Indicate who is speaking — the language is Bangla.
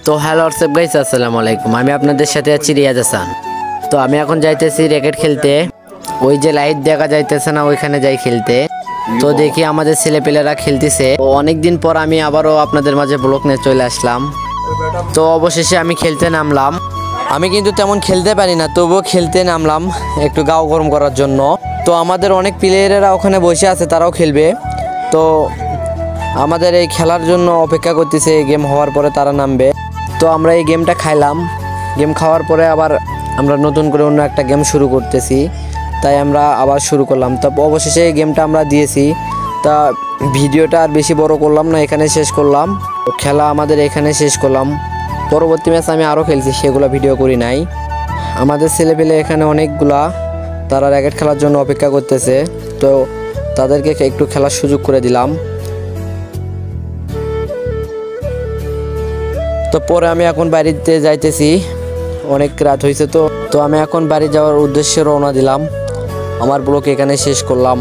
Speaker 1: তো হ্যালো হোয়াটসঅ্যাপ গাইস, আসসালামু আলাইকুম। আমি আপনাদের সাথে আছি রিয়াজ হাসান। তো আমি এখন যাইতেছি র্যাকেট খেলতে। ওই যে লাইট দেখা যাইতেছে না, ওইখানে যাই খেলতে। তো দেখি আমাদের ছেলেপেলেরা খেলতেছে। তো অনেকদিন পর আমি আবারও আপনাদের মাঝে ব্লগ নিয়ে চলে আসলাম। তো অবশেষে আমি খেলতে নামলাম। আমি কিন্তু তেমন খেলতে পারি না, তবুও খেলতে নামলাম একটু গাও গরম করার জন্য। তো আমাদের অনেক প্লেয়ারেরা ওখানে বসে আছে, তারাও খেলবে। তো আমাদের এই খেলার জন্য অপেক্ষা করতেছে, গেম হওয়ার পরে তারা নামবে। তো আমরা এই গেমটা খাইলাম, গেম খাওয়ার পরে আবার আমরা নতুন করে অন্য একটা গেম শুরু করতেছি, তাই আমরা আবার শুরু করলাম। তো অবশেষে এই গেমটা আমরা দিয়েছি। তা ভিডিওটা আর বেশি বড় করলাম না, এখানে শেষ করলাম। খেলা আমাদের এখানে শেষ করলাম। পরবর্তী ম্যাচ আমি আরও খেলছি, সেগুলো ভিডিও করি নাই। আমাদের ছেলেপেলে এখানে অনেকগুলা, তারা র্যাকেট খেলার জন্য অপেক্ষা করতেছে। তো তাদেরকে একটু খেলার সুযোগ করে দিলাম। তো পরে আমি এখন বাড়িতে যাইতেছি, অনেক রাত হয়েছে। তো আমি এখন বাড়ি যাওয়ার উদ্দেশ্যে রওনা দিলাম। আমার ব্লগ এখানে শেষ করলাম।